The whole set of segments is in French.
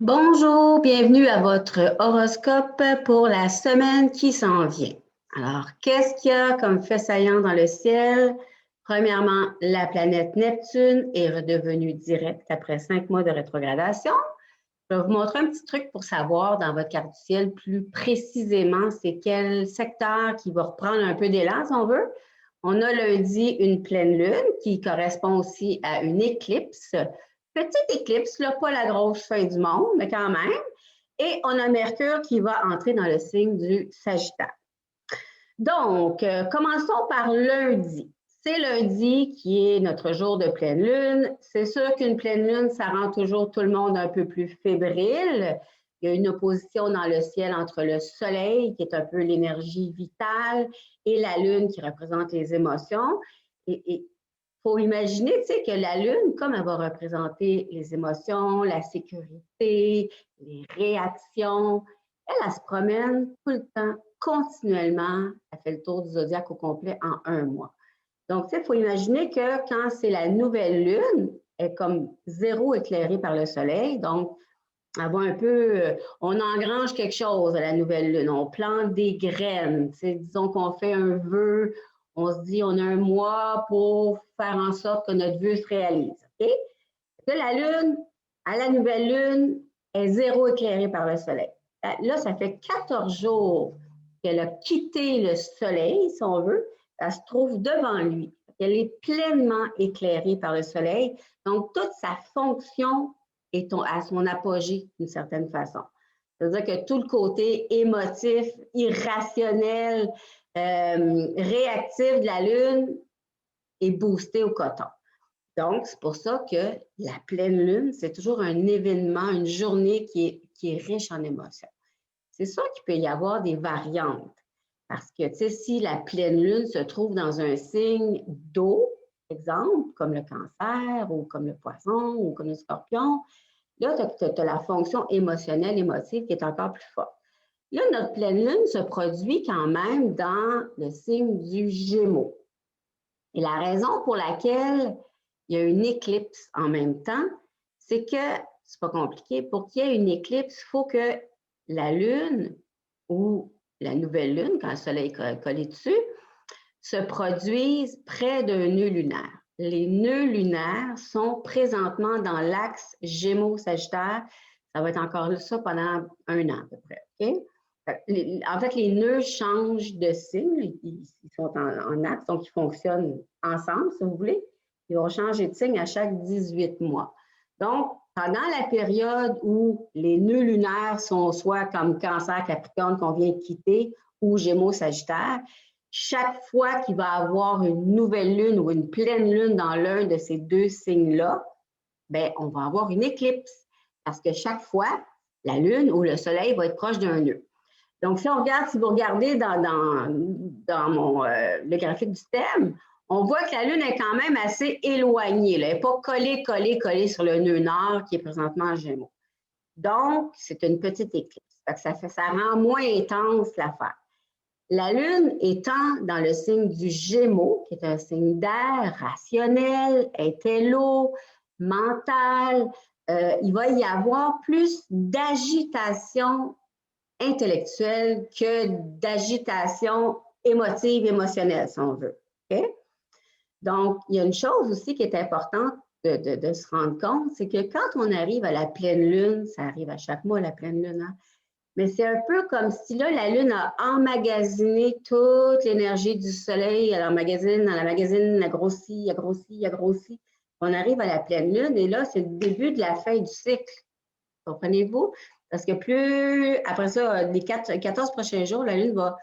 Bonjour, bienvenue à votre horoscope pour la semaine qui s'en vient. Alors, qu'est-ce qu'il y a comme fait saillant dans le ciel? Premièrement, la planète Neptune est redevenue directe après 5 mois de rétrogradation. Je vais vous montrer un petit truc pour savoir dans votre carte du ciel plus précisément c'est quel secteur qui va reprendre un peu d'élan, si on veut. On a lundi une pleine lune qui correspond aussi à une éclipse. Petite éclipse, là, pas la grosse fin du monde, mais quand même. Et on a Mercure qui va entrer dans le signe du Sagittaire. Donc, commençons par lundi. C'est lundi qui est notre jour de pleine lune. C'est sûr qu'une pleine lune, ça rend toujours tout le monde un peu plus fébrile. Il y a une opposition dans le ciel entre le soleil, qui est un peu l'énergie vitale, et la lune, qui représente les émotions. Et faut imaginer, tu sais, que la lune, comme elle va représenter les émotions, la sécurité, les réactions, elle se promène tout le temps, continuellement. Elle fait le tour du zodiaque au complet en un mois. Donc, tu sais, il faut imaginer que quand c'est la nouvelle lune, elle est comme zéro éclairée par le soleil. Donc, elle va un peu, on engrange quelque chose à la nouvelle lune. On plante des graines. Tu sais, disons qu'on fait un vœu, on se dit on a un mois pour faire en sorte que notre vœu se réalise. OK? De la lune à la nouvelle lune est zéro éclairée par le soleil. Là, ça fait 14 jours qu'elle a quitté le soleil, si on veut. Elle se trouve devant lui. Elle est pleinement éclairée par le soleil. Donc, toute sa fonction est à son apogée d'une certaine façon. C'est-à-dire que tout le côté émotif, irrationnel, réactif de la Lune est boosté au coton. Donc, c'est pour ça que la pleine lune, c'est toujours un événement, une journée qui est riche en émotions. C'est sûr qu'il peut y avoir des variantes. Parce que, tu sais, si la pleine lune se trouve dans un signe d'eau, exemple, comme le cancer ou comme le poisson ou comme le scorpion, là, tu as la fonction émotionnelle, émotive qui est encore plus forte. Là, notre pleine lune se produit quand même dans le signe du Gémeaux. Et la raison pour laquelle il y a une éclipse en même temps, c'est que, c'est pas compliqué, pour qu'il y ait une éclipse, il faut que la Lune ou la nouvelle Lune, quand le Soleil est collé dessus, se produise près d'un nœud lunaire. Les nœuds lunaires sont présentement dans l'axe Gémeaux-Sagittaire. Ça va être encore ça pendant un an à peu près. OK? En fait, les nœuds changent de signe. Ils sont en axe, donc ils fonctionnent ensemble, si vous voulez. Ils vont changer de signe à chaque 18 mois. Donc, pendant la période où les nœuds lunaires sont soit comme Cancer, Capricorne qu'on vient de quitter, ou Gémeaux, Sagittaire, chaque fois qu'il va y avoir une nouvelle lune ou une pleine lune dans l'un de ces deux signes-là, ben, on va avoir une éclipse. Parce que chaque fois, la lune ou le soleil va être proche d'un nœud. Donc, si vous regardez dans le graphique du thème, on voit que la Lune est quand même assez éloignée. Là. Elle n'est pas collée sur le nœud nord qui est présentement en Gémeaux. Donc, c'est une petite éclipse. Ça rend moins intense l'affaire. La Lune étant dans le signe du Gémeaux, qui est un signe d'air, rationnel, intello, mental, il va y avoir plus d'agitation intellectuelle que d'agitation émotive, émotionnelle, si on veut. Okay? Donc, il y a une chose aussi qui est importante de se rendre compte, c'est que quand on arrive à la pleine lune, ça arrive à chaque mois la pleine lune, hein, mais c'est un peu comme si là, la lune a emmagasiné toute l'énergie du soleil, elle emmagasine, elle grossit, elle grossit, elle grossit. On arrive à la pleine lune et là, c'est le début de la fin du cycle. Comprenez-vous? Parce que plus, après ça, les 14 prochains jours, la Lune va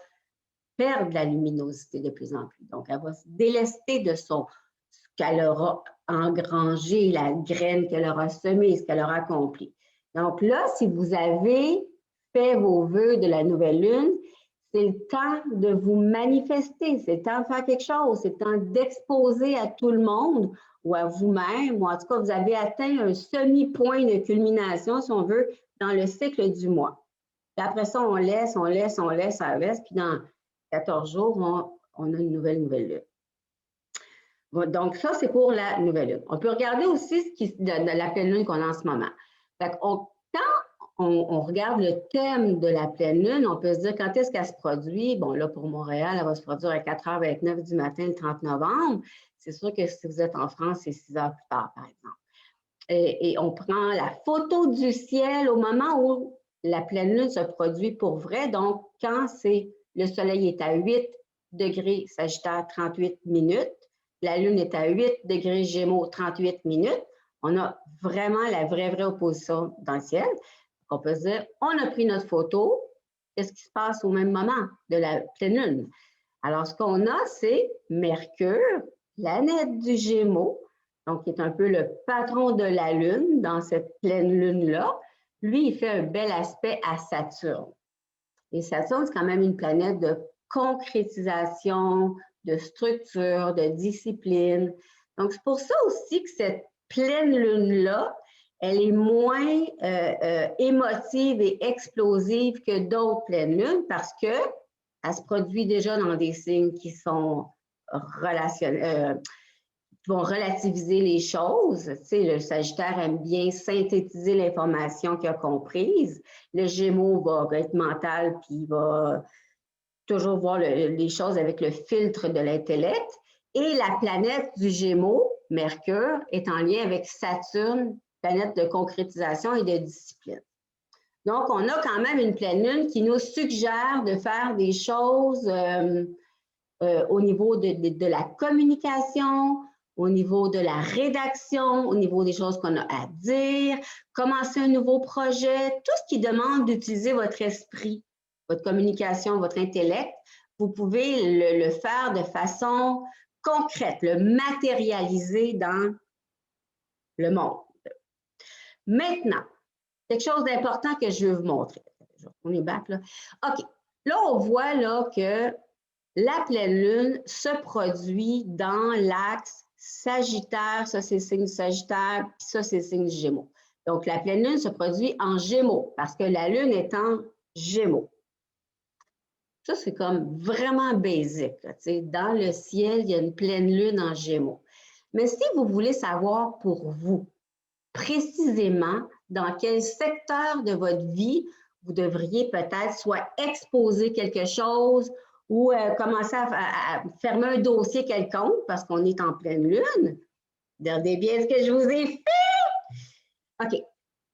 perdre de la luminosité de plus en plus. Donc, elle va se délester de ce qu'elle aura engrangé, la graine qu'elle aura semée, ce qu'elle aura accompli. Donc là, si vous avez fait vos vœux de la nouvelle Lune, c'est le temps de vous manifester, c'est le temps de faire quelque chose, c'est le temps d'exposer à tout le monde ou à vous-même, ou en tout cas, vous avez atteint un semi-point de culmination, si on veut, dans le cycle du mois. Puis après ça, on laisse, puis dans 14 jours, on a une nouvelle lune. Donc, ça, c'est pour la nouvelle lune. On peut regarder aussi la pleine lune qu'on a en ce moment. Fait quand on regarde le thème de la pleine lune, on peut se dire quand est-ce qu'elle se produit. Bon, là, pour Montréal, elle va se produire à 4h29 du matin le 30 novembre. C'est sûr que si vous êtes en France, c'est 6 heures plus tard, par exemple. Et on prend la photo du ciel au moment où la pleine lune se produit pour vrai. Donc, quand le soleil est à 8 degrés Sagittaire, 38 minutes, la lune est à 8 degrés Gémeaux, 38 minutes, on a vraiment la vraie opposition dans le ciel. On peut se dire, on a pris notre photo, qu'est-ce qui se passe au même moment de la pleine lune? Alors, ce qu'on a, c'est Mercure, planète du Gémeaux, donc qui est un peu le patron de la Lune dans cette pleine lune-là. Lui, il fait un bel aspect à Saturne. Et Saturne, c'est quand même une planète de concrétisation, de structure, de discipline. Donc, c'est pour ça aussi que cette pleine lune-là, elle est moins émotive et explosive que d'autres pleines lunes parce que elle se produit déjà dans des signes qui sont qui vont relativiser les choses. Tu sais, le Sagittaire aime bien synthétiser l'information qu'il a comprise. Le Gémeaux va être mental, puis il va toujours voir les choses avec le filtre de l'intellect. Et la planète du Gémeaux, Mercure, est en lien avec Saturne, planète de concrétisation et de discipline. Donc, on a quand même une pleine lune qui nous suggère de faire des choses au niveau de la communication, au niveau de la rédaction, au niveau des choses qu'on a à dire, commencer un nouveau projet, tout ce qui demande d'utiliser votre esprit, votre communication, votre intellect, vous pouvez le faire de façon concrète, le matérialiser dans le monde. Maintenant, quelque chose d'important que je veux vous montrer. On est back là. OK. Là, on voit là que la pleine lune se produit dans l'axe Sagittaire, ça c'est le signe Sagittaire, puis ça c'est le signe Gémeaux. Donc, la pleine lune se produit en Gémeaux parce que la lune est en Gémeaux. Ça, c'est comme vraiment basique. Dans le ciel, il y a une pleine lune en Gémeaux. Mais si vous voulez savoir pour vous, précisément dans quel secteur de votre vie vous devriez peut-être soit exposer quelque chose ou commencer à fermer un dossier quelconque parce qu'on est en pleine lune. Regardez bien ce que je vous ai fait. OK.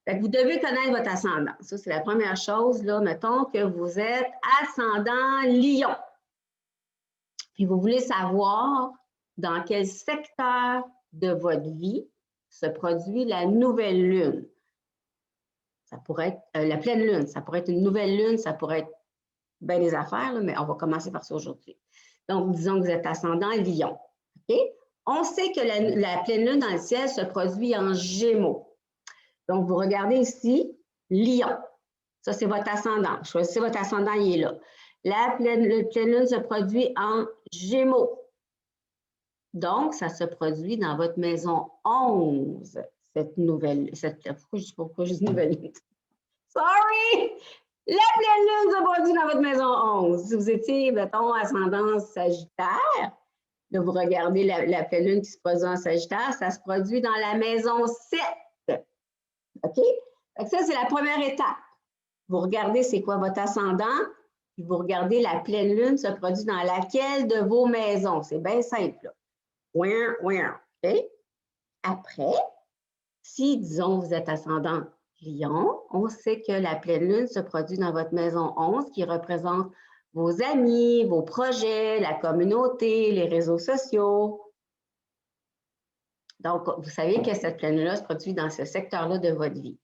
Fait que vous devez connaître votre ascendant. Ça, c'est la première chose. Là, mettons que vous êtes ascendant Lion. Puis vous voulez savoir dans quel secteur de votre vie se produit la nouvelle lune. Ça pourrait être la pleine lune, ça pourrait être une nouvelle lune, ça pourrait être bien des affaires, là, mais on va commencer par ça aujourd'hui. Donc, disons que vous êtes ascendant Lion. Okay? On sait que la pleine lune dans le ciel se produit en Gémeaux. Donc, vous regardez ici, Lion. Ça, c'est votre ascendant. Choisissez votre ascendant, il est là. La pleine lune se produit en Gémeaux. Donc, ça se produit dans votre maison 11, pourquoi je dis nouvelle lune? Sorry! La pleine lune se produit dans votre maison 11. Si vous étiez, mettons, ascendant Sagittaire, là, vous regardez la pleine lune qui se produit en Sagittaire, ça se produit dans la maison 7. OK? Donc ça, c'est la première étape. Vous regardez c'est quoi votre ascendant, puis vous regardez la pleine lune se produit dans laquelle de vos maisons. C'est bien simple, là. OK? Après, si, disons, vous êtes ascendant Lion, on sait que la pleine lune se produit dans votre maison 11 qui représente vos amis, vos projets, la communauté, les réseaux sociaux. Donc, vous savez que cette pleine lune-là se produit dans ce secteur-là de votre vie.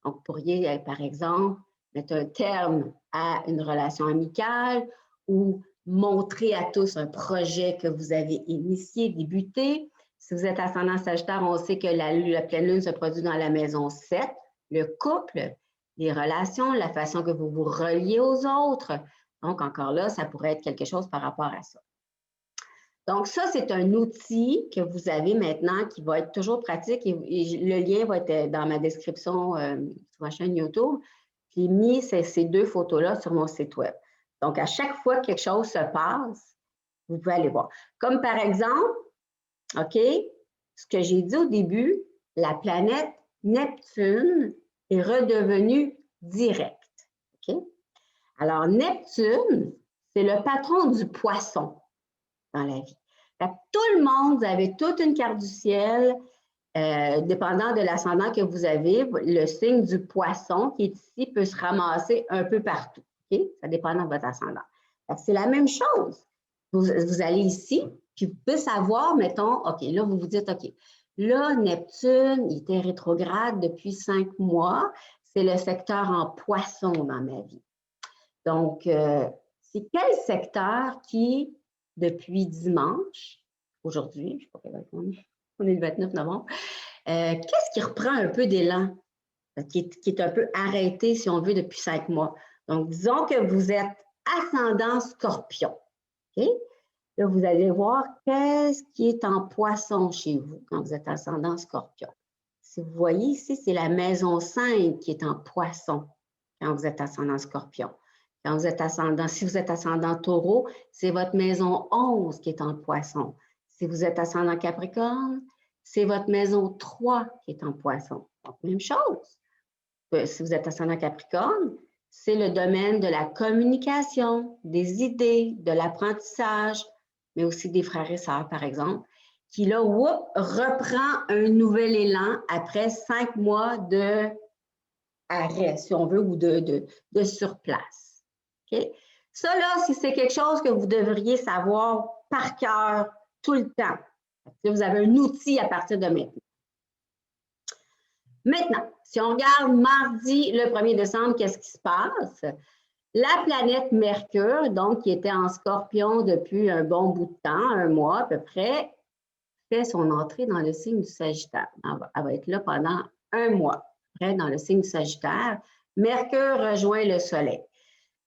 Donc, vous pourriez, par exemple, mettre un terme à une relation amicale ou montrer à tous un projet que vous avez initié, débuté. Si vous êtes ascendant Sagittaire, on sait que la pleine lune se produit dans la maison 7, le couple, les relations, la façon que vous vous reliez aux autres. Donc, encore là, ça pourrait être quelque chose par rapport à ça. Donc, ça, c'est un outil que vous avez maintenant qui va être toujours pratique et le lien va être dans ma description sur ma chaîne YouTube. J'ai mis ces deux photos-là sur mon site web. Donc, à chaque fois que quelque chose se passe, vous pouvez aller voir. Comme par exemple, OK, ce que j'ai dit au début, la planète Neptune est redevenue direct. OK? Alors, Neptune, c'est le patron du poisson dans la vie. Fait que tout le monde, vous avez toute une carte du ciel, dépendant de l'ascendant que vous avez, le signe du poisson qui est ici peut se ramasser un peu partout. Okay? Ça dépend de votre ascendant. C'est la même chose. Vous allez ici, puis vous pouvez savoir, mettons, OK, là, vous vous dites, OK, là, Neptune, il était rétrograde depuis 5 mois. C'est le secteur en poisson dans ma vie. Donc, c'est quel secteur qui, depuis dimanche, aujourd'hui, je ne sais pas quelle date on est le 29 novembre, qu'est-ce qui reprend un peu d'élan, qui est un peu arrêté, si on veut, depuis 5 mois? Donc, disons que vous êtes ascendant scorpion. Okay? Là, vous allez voir qu'est-ce qui est en poisson chez vous quand vous êtes ascendant scorpion. Si vous voyez ici, c'est la maison 5 qui est en poisson quand vous êtes ascendant scorpion. Quand vous êtes ascendant, si vous êtes ascendant taureau, c'est votre maison 11 qui est en poisson. Si vous êtes ascendant capricorne, c'est votre maison 3 qui est en poisson. Donc, même chose. Si vous êtes ascendant capricorne, c'est le domaine de la communication, des idées, de l'apprentissage, mais aussi des frères et sœurs, par exemple, qui là, reprend un nouvel élan après 5 mois de arrêt, si on veut, ou de surplace. Okay? Ça, là, si c'est quelque chose que vous devriez savoir par cœur tout le temps. Vous avez un outil à partir de maintenant. Maintenant, si on regarde mardi, le 1er décembre, qu'est-ce qui se passe? La planète Mercure, donc qui était en Scorpion depuis un bon bout de temps, 1 mois à peu près, fait son entrée dans le signe du Sagittaire. Elle va être là pendant 1 mois, après dans le signe du Sagittaire. Mercure rejoint le Soleil.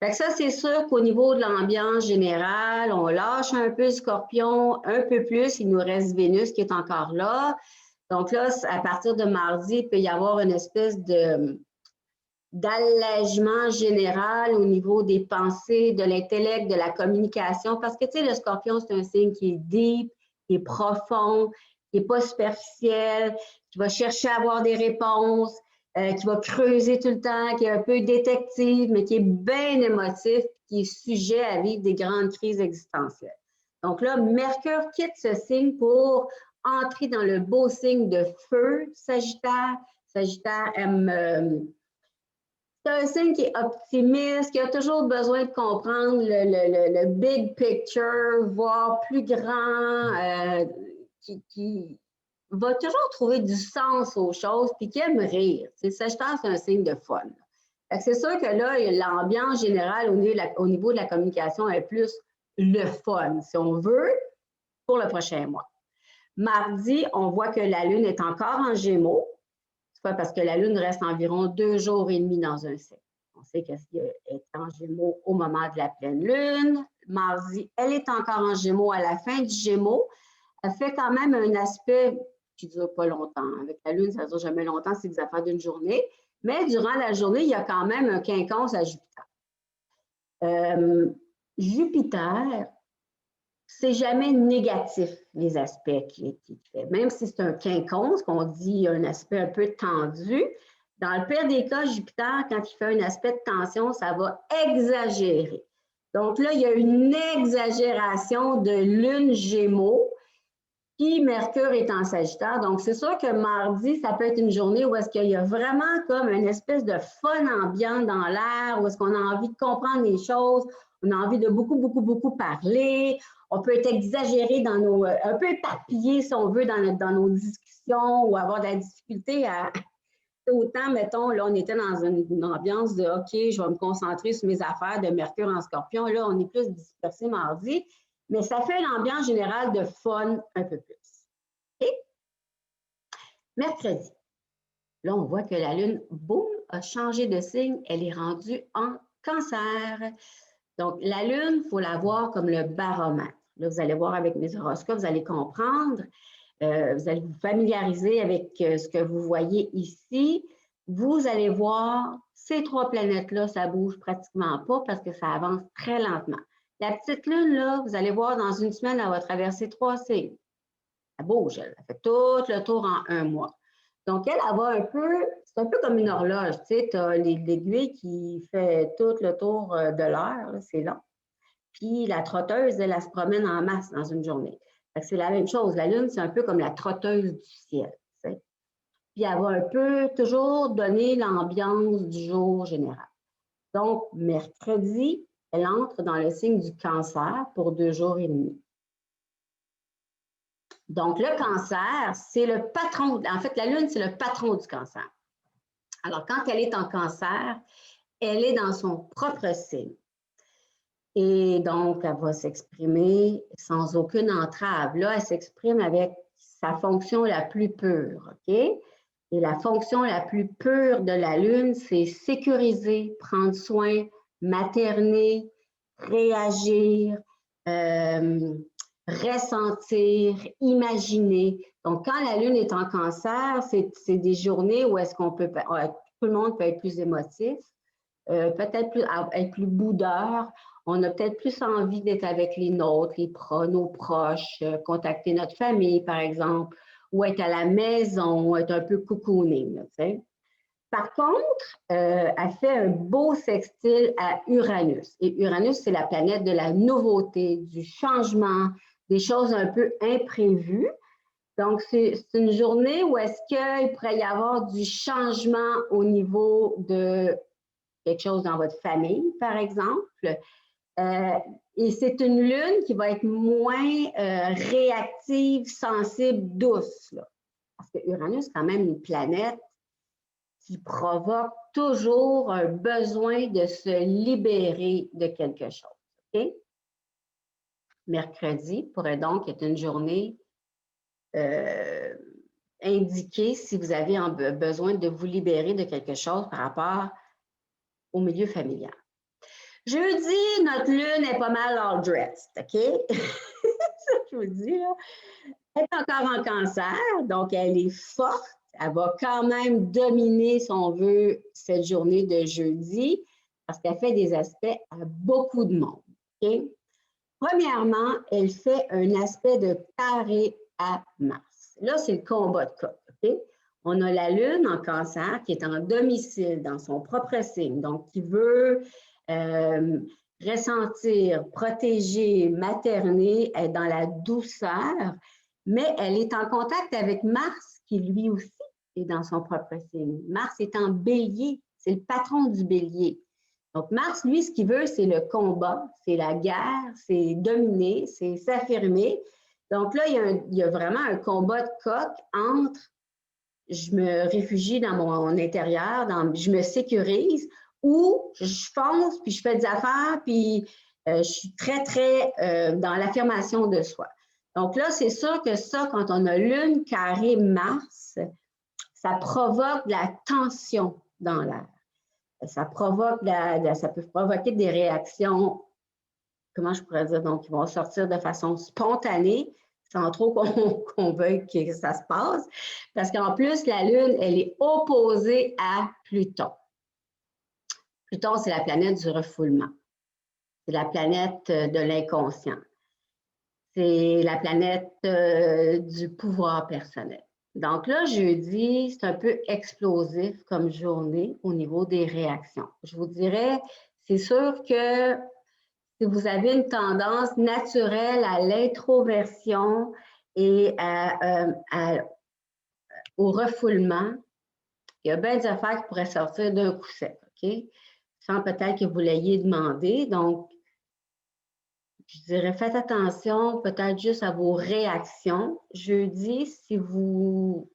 Fait que ça, c'est sûr qu'au niveau de l'ambiance générale, on lâche un peu Scorpion, un peu plus. Il nous reste Vénus qui est encore là. Donc là, à partir de mardi, il peut y avoir une espèce d'allègement général au niveau des pensées, de l'intellect, de la communication. Parce que, tu sais, le Scorpion, c'est un signe qui est deep, qui est profond, qui n'est pas superficiel, qui va chercher à avoir des réponses, qui va creuser tout le temps, qui est un peu détective, mais qui est bien émotif, qui est sujet à vivre des grandes crises existentielles. Donc là, Mercure quitte ce signe pour entrer dans le beau signe de feu, Sagittaire. Sagittaire aime... c'est un signe qui est optimiste, qui a toujours besoin de comprendre le big picture, voir plus grand, qui va toujours trouver du sens aux choses, puis qui aime rire. Sagittaire, c'est un signe de fun. C'est sûr que là, l'ambiance générale au niveau de la communication est plus le fun, si on veut, pour le prochain mois. Mardi, on voit que la Lune est encore en Gémeaux. C'est pas parce que la Lune reste environ 2 jours et demi dans un signe. On sait qu'elle est en Gémeaux au moment de la pleine Lune. Mardi, elle est encore en Gémeaux à la fin du Gémeaux. Elle fait quand même un aspect qui ne dure pas longtemps. Avec la Lune, ça ne dure jamais longtemps, c'est des affaires d'une journée. Mais durant la journée, il y a quand même un quinconce à Jupiter. Jupiter, c'est jamais négatif, les aspects qu'il fait. Même si c'est un quinconce, qu'on dit un aspect un peu tendu, dans le pire des cas, Jupiter, quand il fait un aspect de tension, ça va exagérer. Donc là, il y a une exagération de Lune Gémeaux, puis Mercure est en Sagittaire. Donc, c'est sûr que mardi, ça peut être une journée où est-ce qu'il y a vraiment comme une espèce de fun ambiant dans l'air, où est-ce qu'on a envie de comprendre les choses, on a envie de beaucoup parler, on peut être exagéré dans nos, un peu éparpillé, si on veut, dans nos discussions ou avoir de la difficulté à... Autant, mettons, là, on était dans une ambiance de « OK, je vais me concentrer sur mes affaires de Mercure en Scorpion ». Là, on est plus dispersé mardi, mais ça fait une ambiance générale de fun un peu plus. Et mercredi, là, on voit que la Lune, boum, a changé de signe. Elle est rendue en Cancer. Donc, la Lune, il faut la voir comme le baromètre. Là, vous allez voir avec mes horoscopes, vous allez comprendre. Vous allez vous familiariser avec ce que vous voyez ici. Vous allez voir, ces 3 planètes-là, ça ne bouge pratiquement pas parce que ça avance très lentement. La petite Lune, là, vous allez voir, dans une semaine, elle va traverser 3 signes. Elle bouge, elle fait tout le tour en 1 mois. Donc, elle va un peu, c'est un peu comme une horloge, tu sais, tu as l'aiguille qui fait tout le tour de l'heure, c'est long. Puis la trotteuse, elle se promène en masse dans une journée. C'est la même chose. La Lune, c'est un peu comme la trotteuse du ciel, tu sais. Puis elle va un peu toujours donner l'ambiance du jour général. Donc, mercredi, elle entre dans le signe du Cancer pour 2 jours et demi. Donc, le Cancer, c'est le patron, en fait, la Lune, c'est le patron du Cancer. Alors, quand elle est en Cancer, elle est dans son propre signe. Et donc, elle va s'exprimer sans aucune entrave. Là, elle s'exprime avec sa fonction la plus pure, OK? Et la fonction la plus pure de la Lune, c'est sécuriser, prendre soin, materner, réagir, ressentir, imaginer. Donc, quand la Lune est en Cancer, c'est des journées où est-ce qu'on peut, tout le monde peut être plus émotif, peut-être être plus boudeur. On a peut-être plus envie d'être avec les nôtres, nos proches, contacter notre famille, par exemple, ou être à la maison, être un peu cocooning, tu sais. Par contre, elle fait un beau sextile à Uranus. Et Uranus, c'est la planète de la nouveauté, du changement, des choses un peu imprévues. Donc, c'est une journée où est-ce qu'il pourrait y avoir du changement au niveau de quelque chose dans votre famille, par exemple. Et c'est une lune qui va être moins réactive, sensible, douce. Là. Parce que Uranus, c'est quand même une planète qui provoque toujours un besoin de se libérer de quelque chose. Okay? Mercredi pourrait donc être une journée indiquée si vous avez besoin de vous libérer de quelque chose par rapport au milieu familial. Jeudi, notre lune est pas mal all dressed, OK? Ça, je vous dis, là. Elle est encore en Cancer, donc elle est forte. Elle va quand même dominer, si on veut, cette journée de jeudi parce qu'elle fait des aspects à beaucoup de monde, OK? Premièrement, elle fait un aspect de carré à Mars. Là, c'est le combat de coq, OK? On a la lune en Cancer qui est en domicile dans son propre signe, donc qui veut ressentir, protéger, materner, être dans la douceur, mais elle est en contact avec Mars, qui lui aussi est dans son propre signe. Mars est en bélier, c'est le patron du bélier. Donc Mars, lui, ce qu'il veut, c'est le combat, c'est la guerre, c'est dominer, c'est s'affirmer. Donc là, il y a vraiment un combat de coq entre je me réfugie dans mon intérieur, je me sécurise, ou je fonce, puis je fais des affaires, puis je suis très, très dans l'affirmation de soi. Donc là, c'est sûr que ça, quand on a Lune carré Mars, ça provoque de la tension dans l'air. Ça provoque ça peut provoquer des réactions, comment je pourrais dire, donc, qui vont sortir de façon spontanée, sans trop qu'on veuille que ça se passe, parce qu'en plus, la Lune, elle est opposée à Pluton. Pluton, c'est la planète du refoulement. C'est la planète de l'inconscient. C'est la planète du pouvoir personnel. Donc là, jeudi, c'est un peu explosif comme journée au niveau des réactions. Je vous dirais, c'est sûr que si vous avez une tendance naturelle à l'introversion et au refoulement, il y a bien des affaires qui pourraient sortir d'un coup sec, OK? Sans peut-être que vous l'ayez demandé. Donc, je dirais, faites attention peut-être juste à vos réactions. Jeudi, si vous...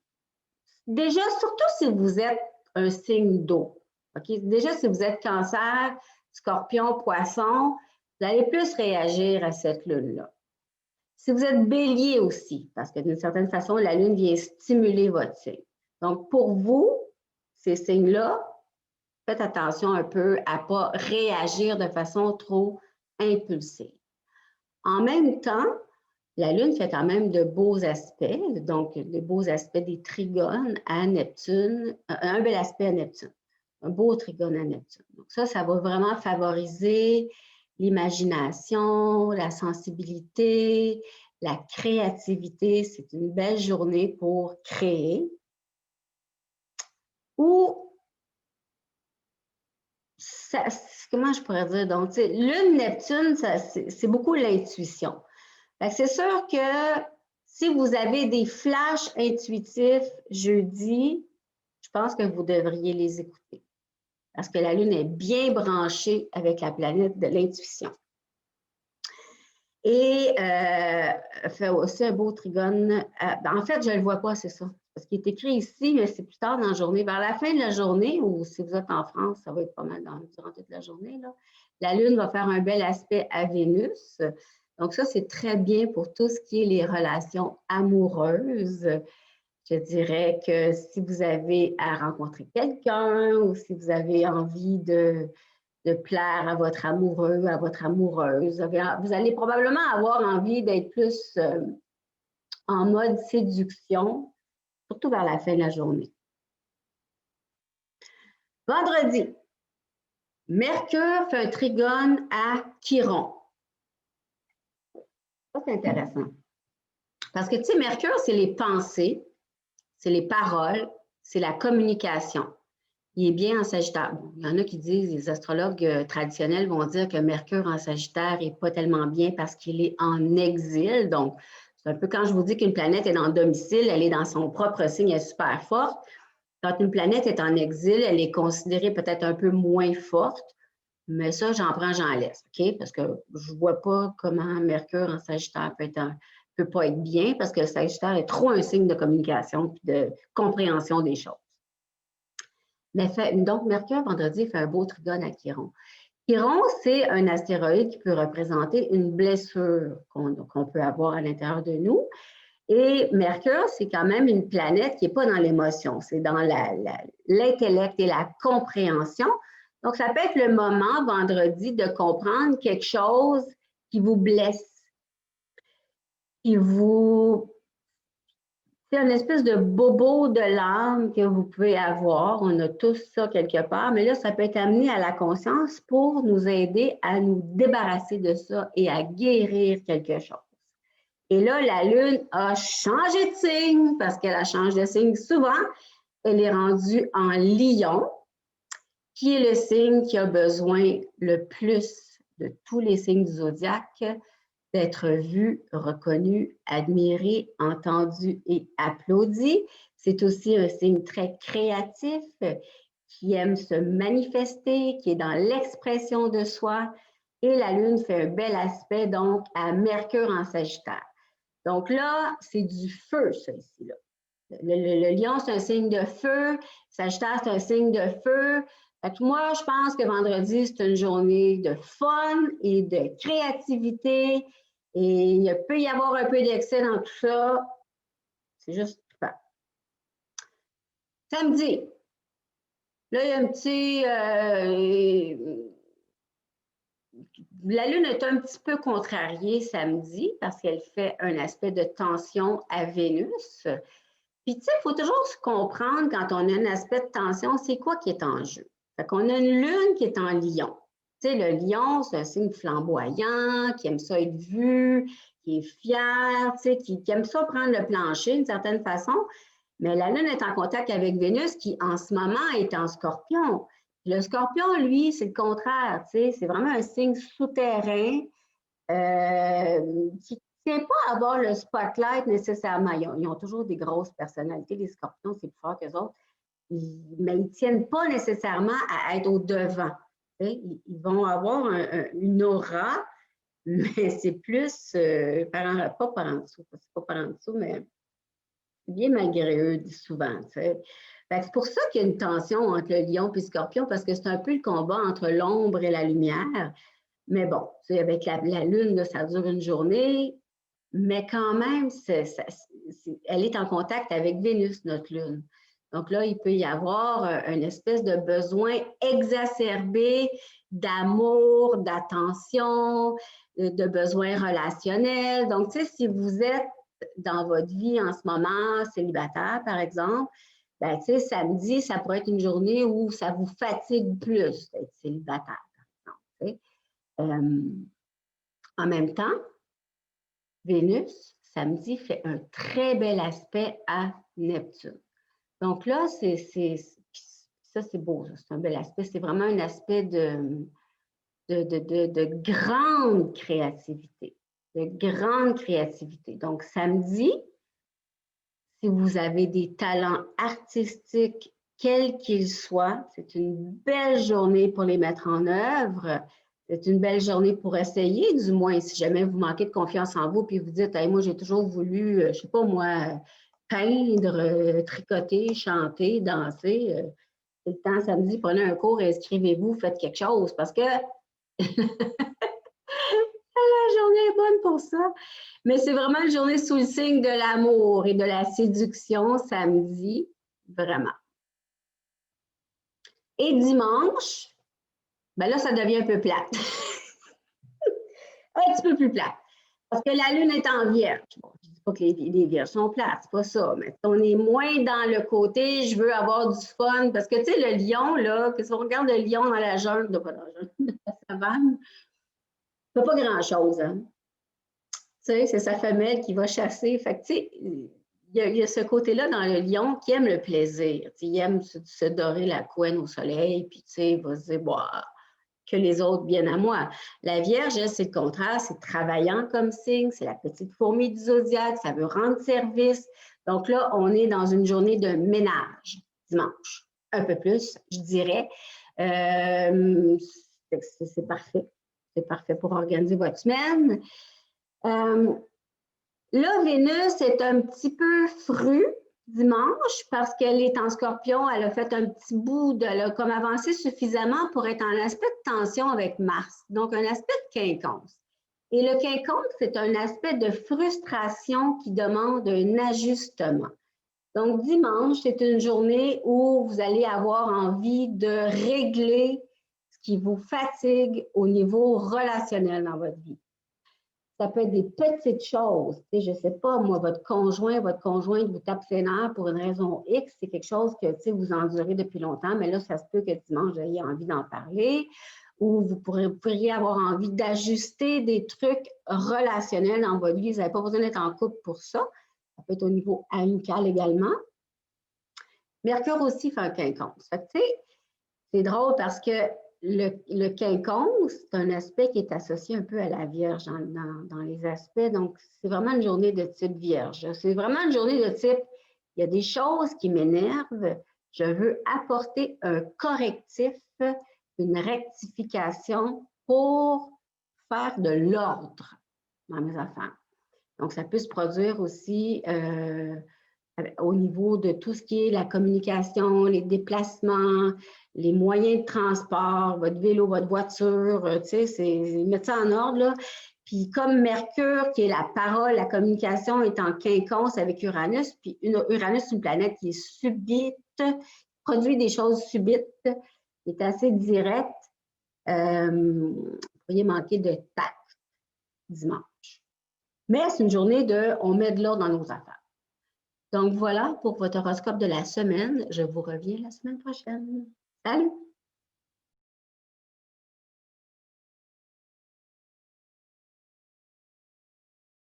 Déjà, surtout si vous êtes un signe d'eau, OK? Déjà, si vous êtes Cancer, Scorpion, Poisson, vous allez plus réagir à cette lune-là. Si vous êtes Bélier aussi, parce que d'une certaine façon, la lune vient stimuler votre signe. Donc, pour vous, ces signes-là, faites attention un peu à ne pas réagir de façon trop impulsive. En même temps, la Lune fait quand même de beaux aspects, donc de beaux aspects des trigones à Neptune, un bel aspect à Neptune, un beau trigone à Neptune. Donc ça va vraiment favoriser l'imagination, la sensibilité, la créativité. C'est une belle journée pour créer. Ou, comment je pourrais dire? Donc, tu sais, Lune, Neptune, c'est beaucoup l'intuition. C'est sûr que si vous avez des flashs intuitifs jeudi, je pense que vous devriez les écouter. Parce que la Lune est bien branchée avec la planète de l'intuition. Et fait aussi un beau trigone. En fait, je ne le vois pas, c'est ça. Parce qu'il est écrit ici, mais c'est plus tard dans la journée. Vers la fin de la journée, ou si vous êtes en France, ça va être pas mal durant toute la journée, là, la Lune va faire un bel aspect à Vénus. Donc ça, c'est très bien pour tout ce qui est les relations amoureuses. Je dirais que si vous avez à rencontrer quelqu'un ou si vous avez envie de plaire à votre amoureux, à votre amoureuse, vous allez probablement avoir envie d'être plus en mode séduction, surtout vers la fin de la journée. Vendredi, Mercure fait un trigone à Chiron. Ça, c'est intéressant. Parce que, tu sais, Mercure, c'est les pensées, c'est les paroles, c'est la communication. Il est bien en Sagittaire. Bon, il y en a qui disent, les astrologues traditionnels vont dire que Mercure en Sagittaire n'est pas tellement bien parce qu'il est en exil. Donc, c'est un peu quand je vous dis qu'une planète est dans le domicile, elle est dans son propre signe, elle est super forte. Quand une planète est en exil, elle est considérée peut-être un peu moins forte. Mais ça, j'en prends, j'en laisse, OK? Parce que je ne vois pas comment Mercure en Sagittaire peut pas être bien parce que le Sagittaire est trop un signe de communication et de compréhension des choses. Mais donc, Mercure, vendredi, fait un beau trigone à Chiron. Chiron, c'est un astéroïde qui peut représenter une blessure qu'on peut avoir à l'intérieur de nous. Et Mercure, c'est quand même une planète qui n'est pas dans l'émotion, c'est dans l'intellect et la compréhension. Donc, ça peut être le moment, vendredi, de comprendre quelque chose qui vous blesse, qui vous... C'est une espèce de bobo de l'âme que vous pouvez avoir. On a tous ça quelque part, mais là, ça peut être amené à la conscience pour nous aider à nous débarrasser de ça et à guérir quelque chose. Et là, la Lune a changé de signe parce qu'elle a changé de signe souvent. Elle est rendue en Lion, qui est le signe qui a besoin le plus de tous les signes du zodiaque d'être vu, reconnu, admiré, entendu et applaudi. C'est aussi un signe très créatif qui aime se manifester, qui est dans l'expression de soi. Et la Lune fait un bel aspect donc à Mercure en Sagittaire. Donc là, c'est du feu, ça ici-là. Le lion, c'est un signe de feu. Sagittaire, c'est un signe de feu. Fait que moi, je pense que vendredi, c'est une journée de fun et de créativité. Et il peut y avoir un peu d'excès dans tout ça. C'est juste super. Samedi. Là, il y a un petit... la Lune est un petit peu contrariée samedi parce qu'elle fait un aspect de tension à Vénus. Puis, tu sais, il faut toujours se comprendre quand on a un aspect de tension, c'est quoi qui est en jeu. Fait qu'on a une Lune qui est en Lion. Tu sais, le Lion, c'est un signe flamboyant, qui aime ça être vu, qui est fier, tu sais, qui aime ça prendre le plancher d'une certaine façon. Mais la Lune est en contact avec Vénus qui, en ce moment, est en Scorpion. Le Scorpion, lui, c'est le contraire, tu sais, c'est vraiment un signe souterrain qui ne tient pas à avoir le spotlight nécessairement. Ils ont toujours des grosses personnalités, les Scorpions, c'est plus fort qu'eux autres, mais ils ne tiennent pas nécessairement à être au devant. Tu sais, ils vont avoir une aura, mais c'est plus pas par en dessous, c'est pas par en dessous, mais bien malgré eux, souvent. Tu sais. C'est pour ça qu'il y a une tension entre le lion et le scorpion, parce que c'est un peu le combat entre l'ombre et la lumière. Mais bon, tu sais, avec la Lune, là, ça dure une journée, mais quand même, elle est en contact avec Vénus, notre Lune. Donc là, il peut y avoir une espèce de besoin exacerbé d'amour, d'attention, de besoins relationnels. Donc, tu sais, si vous êtes dans votre vie en ce moment célibataire, par exemple, ben, tu sais, samedi, ça pourrait être une journée où ça vous fatigue plus d'être célibataire, par exemple. En même temps, Vénus, samedi, fait un très bel aspect à Neptune. Donc là, ça, c'est beau, c'est un bel aspect. C'est vraiment un aspect de grande créativité. De grande créativité. Donc, samedi, si vous avez des talents artistiques, quels qu'ils soient, c'est une belle journée pour les mettre en œuvre. C'est une belle journée pour essayer, du moins, si jamais vous manquez de confiance en vous, puis vous dites, hey, moi, j'ai toujours voulu, je ne sais pas moi, peindre, tricoter, chanter, danser. C'est le temps samedi, prenez un cours, inscrivez-vous, faites quelque chose, parce que la journée est bonne pour ça. Mais c'est vraiment une journée sous le signe de l'amour et de la séduction samedi, vraiment. Et dimanche, ben là, ça devient un peu plate. Un petit peu plus plate. Parce que la lune est en vierge. Bon, je ne dis pas que les vierges sont plates, c'est pas ça. Mais on est moins dans le côté, je veux avoir du fun. Parce que, tu sais, le lion, là, si on regarde le lion dans la jungle, pas dans la jungle, dans la savane, il ne fait pas grand-chose, hein. Tu sais, c'est sa femelle qui va chasser. Fait que, tu sais, il y a ce côté-là dans le lion qui aime le plaisir. Tu sais, il aime se dorer la couenne au soleil, puis, tu sais, il va se dire, bah, que les autres viennent à moi. La Vierge, elle, c'est le contraire, c'est travaillant comme signe, c'est la petite fourmi du zodiaque, ça veut rendre service. Donc là, on est dans une journée de ménage, dimanche. Un peu plus, je dirais. C'est parfait. C'est parfait pour organiser votre semaine. Là, Vénus est un petit peu frue dimanche parce qu'elle est en Scorpion. Elle a fait un petit bout, elle a comme avancé suffisamment pour être en aspect de tension avec Mars, donc un aspect de quinconce. Et le quinconce, c'est un aspect de frustration qui demande un ajustement. Donc, dimanche, c'est une journée où vous allez avoir envie de régler ce qui vous fatigue au niveau relationnel dans votre vie. Ça peut être des petites choses. Tu sais, je ne sais pas, moi, votre conjointe vous tape ses nerfs pour une raison X. C'est quelque chose que tu sais, vous endurez depuis longtemps, mais là, ça se peut que dimanche, vous ayez envie d'en parler ou vous pourriez avoir envie d'ajuster des trucs relationnels dans votre vie. Vous n'avez pas besoin d'être en couple pour ça. Ça peut être au niveau amical également. Mercure aussi fait un quinconce. Fait que, tu sais, c'est drôle parce que le quinconce, c'est un aspect qui est associé un peu à la Vierge dans les aspects. Donc, c'est vraiment une journée de type Vierge. C'est vraiment une journée de type, il y a des choses qui m'énervent, je veux apporter un correctif, une rectification pour faire de l'ordre dans mes affaires. Donc, ça peut se produire aussi au niveau de tout ce qui est la communication, les déplacements, les moyens de transport, votre vélo, votre voiture, tu sais, c'est mettre ça en ordre, là. Puis comme Mercure, qui est la parole, la communication, est en quinconce avec Uranus, puis Uranus, c'est une planète qui est subite, produit des choses subites, qui est assez directe. Vous pourriez manquer de tact dimanche. Mais c'est une journée de, on met de l'ordre dans nos affaires. Donc voilà pour votre horoscope de la semaine. Je vous reviens la semaine prochaine. Salut!